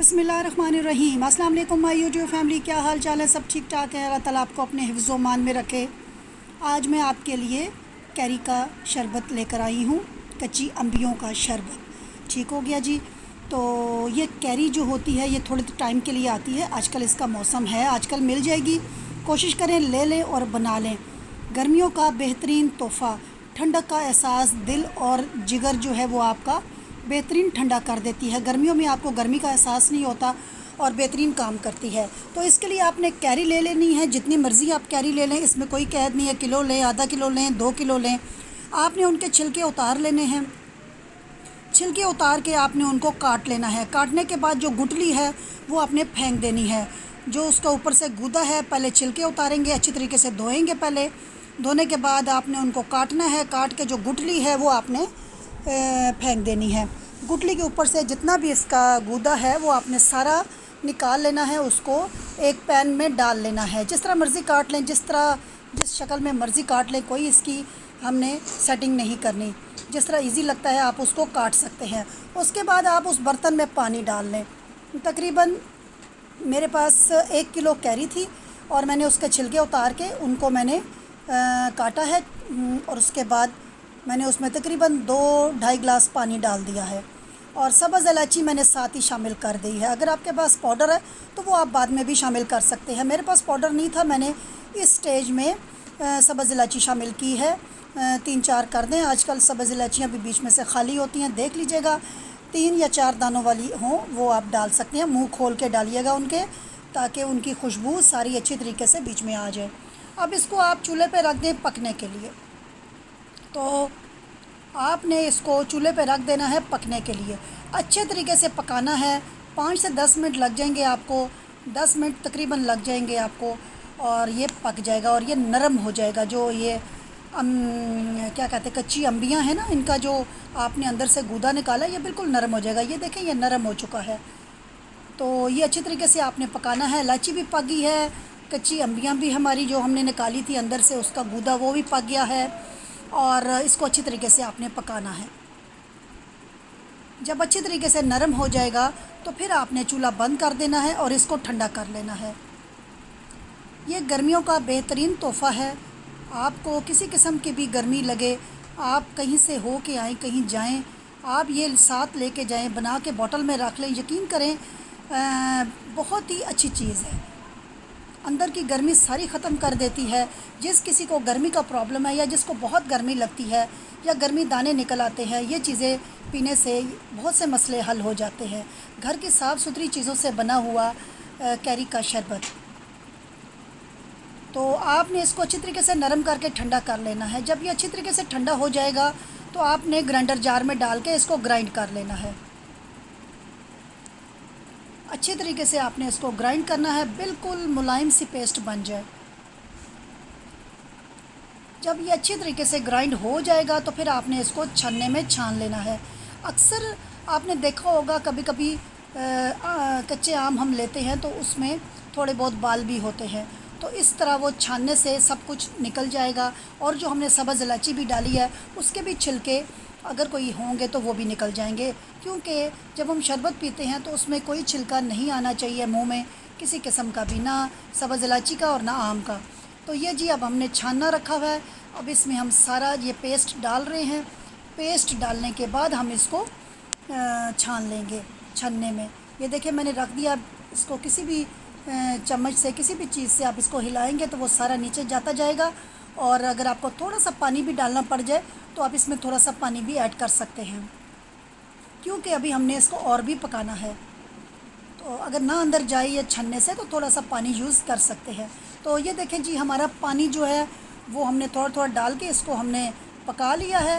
बिस्मिल्लाहिर्रहमानिर्रहीम। अस्सलाम वालेकुम माय यूट्यूब फैमिली, क्या हाल चाल है? सब ठीक ठाक है। अल्लाह ताला आपको अपने हिफ्ज़ मान में रखे। आज मैं आपके लिए कैरी का शरबत लेकर आई हूँ, कच्ची अम्बियों का शरबत। ठीक हो गया जी। तो ये कैरी जो होती है ये थोड़े टाइम के लिए आती है। आजकल इसका मौसम है, आजकल मिल जाएगी। कोशिश करें ले लें और बना लें। गर्मियों का बेहतरीन तोहफ़ा, ठंडक का एहसास दिल और जिगर जो है वो आपका बेहतरीन ठंडा कर देती है। गर्मियों में आपको गर्मी का एहसास नहीं होता और बेहतरीन काम करती है। तो इसके लिए आपने कैरी ले लेनी है, जितनी मर्ज़ी आप कैरी ले लें, इसमें कोई कैद नहीं है। किलो लें, आधा किलो लें, 2 किलो लें। आपने उनके छिलके उतार लेने हैं। छिलके उतार के आपने उनको काट लेना है। काटने के बाद जो गुठली है वो आपने फेंक देनी है। जो उसका ऊपर से गूदा है, पहले छिलके उतारेंगे, अच्छी तरीके से धोएंगे। पहले धोने के बाद आपने उनको काटना है। काट के जो गुठली है वो आपने फेंक देनी है। गुठली के ऊपर से जितना भी इसका गूदा है वो आपने सारा निकाल लेना है। उसको एक पैन में डाल लेना है। जिस तरह मर्ज़ी काट लें, जिस शक्ल में मर्ज़ी काट लें, कोई इसकी हमने सेटिंग नहीं करनी। जिस तरह इजी लगता है आप उसको काट सकते हैं। उसके बाद आप उस बर्तन में पानी डाल लें। तकरीबन मेरे पास 1 किलो कैरी थी और मैंने उसके छिलके उतार के उनको मैंने काटा है। और उसके बाद मैंने उसमें तकरीबन 2-2.5 गिलास पानी डाल दिया है। और सब्ज़ इलायची मैंने साथ ही शामिल कर दी है। अगर आपके पास पाउडर है तो वो आप बाद में भी शामिल कर सकते हैं। मेरे पास पाउडर नहीं था, मैंने इस स्टेज में सब्ज़ इलायची शामिल की है। 3-4 कर दें। आजकल सब्ज़ इलायचियाँ भी बीच में से खाली होती हैं, देख लीजिएगा। 3 या 4 दानों वाली हों वो आप डाल सकते हैं। मुंह खोल के डालिएगा उनके, ताकि उनकी खुशबू सारी अच्छी तरीके से बीच में आ जाए। अब इसको आप चूल्हे पे रख दें पकने के लिए। तो आपने इसको चूल्हे पे रख देना है पकने के लिए। अच्छे तरीके से पकाना है। 5 से 10 मिनट लग जाएंगे आपको, 10 मिनट तकरीबन लग जाएंगे आपको। और ये पक जाएगा और ये नरम हो जाएगा। जो ये क्या कहते हैं, कच्ची अम्बियाँ हैं ना, इनका जो आपने अंदर से गूदा निकाला, ये बिल्कुल नरम हो जाएगा। ये देखें, ये नरम हो चुका है। तो ये अच्छी तरीके से आपने पकाना है। इलायची भी पक गई है, कच्ची अम्बियाँ भी हमारी जो हमने निकाली थी अंदर से उसका गूदा वो भी पक गया है। और इसको अच्छी तरीके से आपने पकाना है। जब अच्छी तरीके से नरम हो जाएगा तो फिर आपने चूल्हा बंद कर देना है और इसको ठंडा कर लेना है। ये गर्मियों का बेहतरीन तोहफ़ा है। आपको किसी किस्म की भी गर्मी लगे, आप कहीं से हो के आएँ, कहीं जाएं, आप ये साथ लेके जाएं, बना के बोतल में रख लें। यकीन करें बहुत ही अच्छी चीज़ है। अंदर की गर्मी सारी ख़त्म कर देती है। जिस किसी को गर्मी का प्रॉब्लम है या जिसको बहुत गर्मी लगती है या गर्मी दाने निकल आते हैं, ये चीज़ें पीने से बहुत से मसले हल हो जाते हैं। घर की साफ़ सुथरी चीज़ों से बना हुआ कैरी का शरबत। तो आपने इसको अच्छी तरीके से नरम करके ठंडा कर लेना है। जब ये अच्छी तरीके से ठंडा हो जाएगा तो आपने ग्राइंडर जार में डाल के इसको ग्राइंड कर लेना है। अच्छे तरीके से आपने इसको ग्राइंड करना है, बिल्कुल मुलायम सी पेस्ट बन जाए। जब ये अच्छी तरीके से ग्राइंड हो जाएगा तो फिर आपने इसको छन्ने में छान लेना है। अक्सर आपने देखा होगा, कभी कभी कच्चे आम हम लेते हैं तो उसमें थोड़े बहुत बाल भी होते हैं। तो इस तरह वो छानने से सब कुछ निकल जाएगा। और जो हमने सब्ज़ इलायची भी डाली है उसके भी छिलके अगर कोई होंगे तो वो भी निकल जाएंगे। क्योंकि जब हम शरबत पीते हैं तो उसमें कोई छिलका नहीं आना चाहिए मुंह में, किसी किस्म का भी, ना सब्ज़ इलायची का और ना आम का। तो ये जी अब हमने छानना रखा हुआ है। अब इसमें हम सारा ये पेस्ट डाल रहे हैं। पेस्ट डालने के बाद हम इसको छान लेंगे छन्ने में। ये देखिए मैंने रख दिया। इसको किसी भी चम्मच से, किसी भी चीज़ से आप इसको हिलाएंगे तो वो सारा नीचे जाता जाएगा। और अगर आपको थोड़ा सा पानी भी डालना पड़ जाए तो आप इसमें थोड़ा सा पानी भी ऐड कर सकते हैं, क्योंकि अभी हमने इसको और भी पकाना है। तो अगर ना अंदर जाए या छन्ने से तो थोड़ा सा पानी यूज़ कर सकते हैं। तो ये देखें जी, हमारा पानी जो है वो हमने थोड़ा थोड़ा डाल के इसको हमने पका लिया है,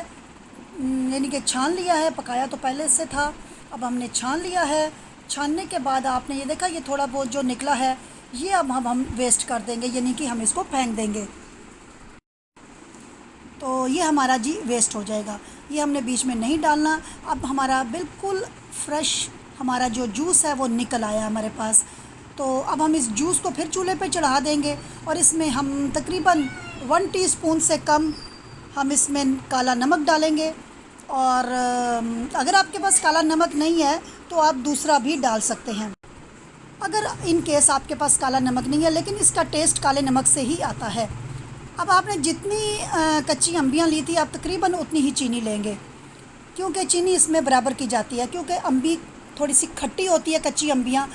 यानी कि छान लिया है। पकाया तो पहले से था, अब हमने छान लिया है। छानने के बाद आपने ये देखा, ये थोड़ा बहुत जो निकला है ये अब हम वेस्ट कर देंगे, यानी कि हम इसको फेंक देंगे। तो ये हमारा जी वेस्ट हो जाएगा, ये हमने बीच में नहीं डालना। अब हमारा बिल्कुल फ्रेश हमारा जो जूस है वो निकल आया हमारे पास। तो अब हम इस जूस को फिर चूल्हे पे चढ़ा देंगे और इसमें हम तकरीबन 1 टीस्पून से कम हम इसमें काला नमक डालेंगे। और अगर आपके पास काला नमक नहीं है तो आप दूसरा भी डाल सकते हैं। अगर इन केस आपके पास काला नमक नहीं है, लेकिन इसका टेस्ट काले नमक से ही आता है। अब आपने जितनी कच्ची अम्बियाँ ली थी, आप तकरीबन उतनी ही चीनी लेंगे, क्योंकि चीनी इसमें बराबर की जाती है, क्योंकि अम्बी थोड़ी सी खट्टी होती है कच्ची अम्बियाँ,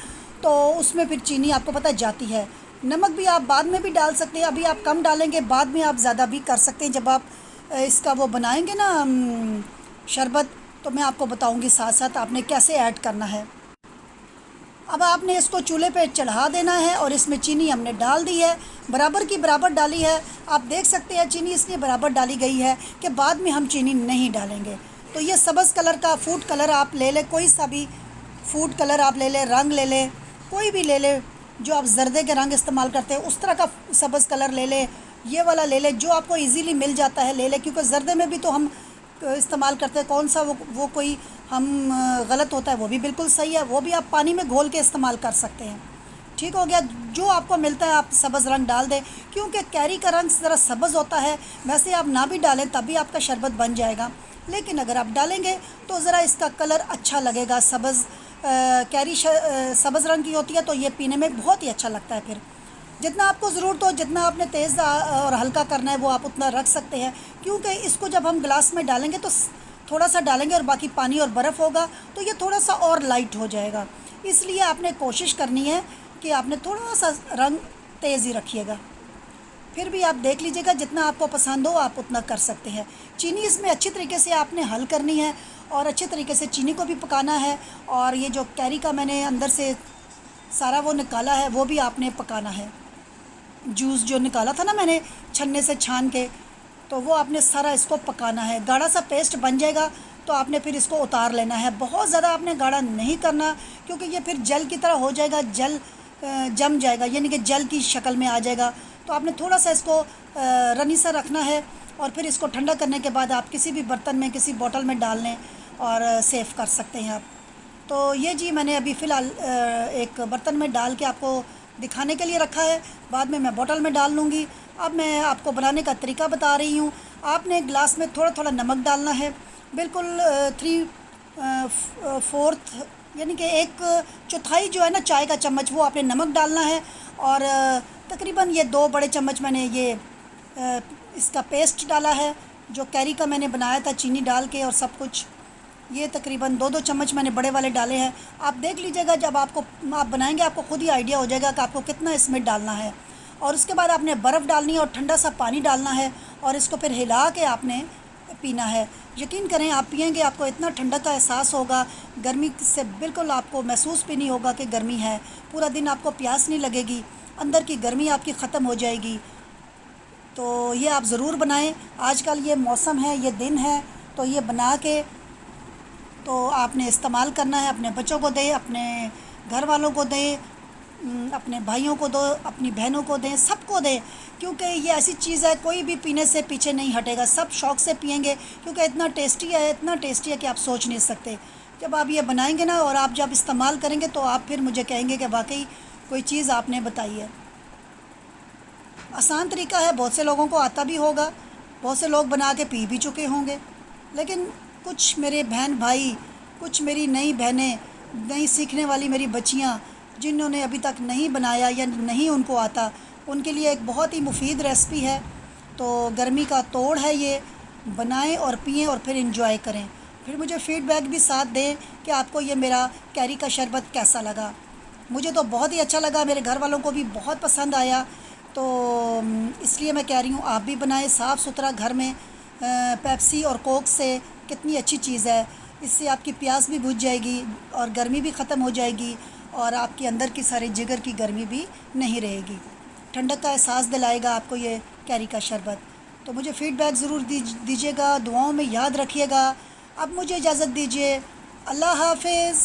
तो उसमें फिर चीनी आपको पता जाती है। नमक भी आप बाद में भी डाल सकते हैं, अभी आप कम डालेंगे, बाद में आप ज़्यादा भी कर सकते हैं। जब आप इसका वो बनाएंगे ना शरबत, तो मैं आपको बताऊंगी साथ साथ आपने कैसे ऐड करना है। अब आपने इसको चूल्हे पे चढ़ा देना है और इसमें चीनी हमने डाल दी है, बराबर की बराबर डाली है। आप देख सकते हैं चीनी इसलिए बराबर डाली गई है कि बाद में हम चीनी नहीं डालेंगे। तो ये सब्ज़ कलर का फूड कलर आप ले लें, कोई सा भी फूड कलर आप ले लें, रंग ले लें, कोई भी ले लें, जो आप जर्दे के रंग इस्तेमाल करते हैं उस तरह का सब्ज़ कलर ले लें, ये वाला ले लें जो आपको इजीली मिल जाता है ले लें, क्योंकि जर्दे में भी तो हम इस्तेमाल करते हैं। कौन सा वो कोई हम गलत होता है, वो भी बिल्कुल सही है, वो भी आप पानी में घोल के इस्तेमाल कर सकते हैं। ठीक हो गया, जो आपको मिलता है आप सब्ज़ रंग डाल दें, क्योंकि कैरी का रंग ज़रा सब्ज़ होता है। वैसे आप ना भी डालें तभी आपका शरबत बन जाएगा, लेकिन अगर आप डालेंगे तो ज़रा इसका कलर अच्छा लगेगा। सब्ज़ कैरी सब्ज़ रंग की होती है तो ये पीने में बहुत ही अच्छा लगता है। फिर जितना आपको ज़रूरत हो, जितना आपने तेज़ और हल्का करना है वो आप उतना रख सकते हैं, क्योंकि इसको जब हम गिलास में डालेंगे तो थोड़ा सा डालेंगे और बाकी पानी और बर्फ़ होगा तो ये थोड़ा सा और लाइट हो जाएगा। इसलिए आपने कोशिश करनी है कि आपने थोड़ा सा रंग तेज़ ही रखिएगा। फिर भी आप देख लीजिएगा, जितना आपको पसंद हो आप उतना कर सकते हैं। चीनी इसमें अच्छी तरीके से आपने हल करनी है और अच्छे तरीके से चीनी को भी पकाना है, और ये जो कैरी का मैंने अंदर से सारा वो निकाला है वो भी आपने पकाना है। जूस जो निकाला था ना मैंने छन्ने से छान के, तो वो आपने सारा इसको पकाना है। गाढ़ा सा पेस्ट बन जाएगा तो आपने फिर इसको उतार लेना है। बहुत ज़्यादा आपने गाढ़ा नहीं करना, क्योंकि ये फिर जल की तरह हो जाएगा, जल जम जाएगा, यानी कि जल की शक्ल में आ जाएगा। तो आपने थोड़ा सा इसको रनी सा रखना है, और फिर इसको ठंडा करने के बाद आप किसी भी बर्तन में, किसी बोतल में डाल लें और सेव कर सकते हैं आप। तो ये जी मैंने अभी फ़िलहाल एक बर्तन में डाल के आपको दिखाने के लिए रखा है, बाद में मैं बोतल में डाल लूँगी। अब मैं आपको बनाने का तरीका बता रही हूँ। आपने ग्लास में थोड़ा थोड़ा नमक डालना है, बिल्कुल 3/4 यानी कि 1/4 जो है ना चाय का चम्मच, वो आपने नमक डालना है। और तकरीबन ये 2 बड़े चम्मच मैंने ये इसका पेस्ट डाला है, जो कैरी का मैंने बनाया था चीनी डाल के और सब कुछ। ये तकरीबन 2-2 चम्मच मैंने बड़े वाले डाले हैं। आप देख लीजिएगा, जब आप बनाएंगे आपको खुद ही आइडिया हो जाएगा कि आपको कितना इसमें डालना है। और उसके बाद आपने बर्फ़ डालनी है और ठंडा सा पानी डालना है, और इसको फिर हिला के आपने पीना है। यकीन करें, आप पिएंगे आपको इतना ठंडक का एहसास होगा, गर्मी से बिल्कुल आपको महसूस भी नहीं होगा कि गर्मी है। पूरा दिन आपको प्यास नहीं लगेगी, अंदर की गर्मी आपकी ख़त्म हो जाएगी। तो ये आप ज़रूर बनाएं। आजकल ये मौसम है, ये दिन है, तो ये बना के तो आपने इस्तेमाल करना है। अपने बच्चों को दें, अपने घर वालों को दें, अपने भाइयों को दो, अपनी बहनों को दें, सबको दें, क्योंकि ये ऐसी चीज़ है कोई भी पीने से पीछे नहीं हटेगा। सब शौक़ से पिएंगे, क्योंकि इतना टेस्टी है, इतना टेस्टी है कि आप सोच नहीं सकते। जब आप ये बनाएंगे ना और आप जब इस्तेमाल करेंगे तो आप फिर मुझे कहेंगे कि वाकई कोई चीज़ आपने बताई है। आसान तरीका है, बहुत से लोगों को आता भी होगा, बहुत से लोग बना के पी भी चुके होंगे, लेकिन कुछ मेरे बहन भाई, कुछ मेरी नई बहनें, नई सीखने वाली मेरी बच्चियाँ जिन्होंने अभी तक नहीं बनाया या नहीं उनको आता, उनके लिए एक बहुत ही मुफीद रेसिपी है। तो गर्मी का तोड़ है ये, बनाएं और पिएं और फिर इंजॉय करें। फिर मुझे फ़ीडबैक भी साथ दें कि आपको ये मेरा कैरी का शरबत कैसा लगा। मुझे तो बहुत ही अच्छा लगा, मेरे घर वालों को भी बहुत पसंद आया। तो इसलिए मैं कह रही हूँ आप भी बनाएं साफ़ सुथरा घर में। पेप्सी और कोक से कितनी अच्छी चीज़ है, इससे आपकी प्यास भी बुझ जाएगी और गर्मी भी ख़त्म हो जाएगी, और आपके अंदर की सारी जिगर की गर्मी भी नहीं रहेगी। ठंडक का एहसास दिलाएगा आपको ये कैरी का शरबत। तो मुझे फ़ीडबैक ज़रूर दीजिएगा, दुआओं में याद रखिएगा। अब मुझे इजाज़त दीजिए, अल्लाह हाफ़िज़।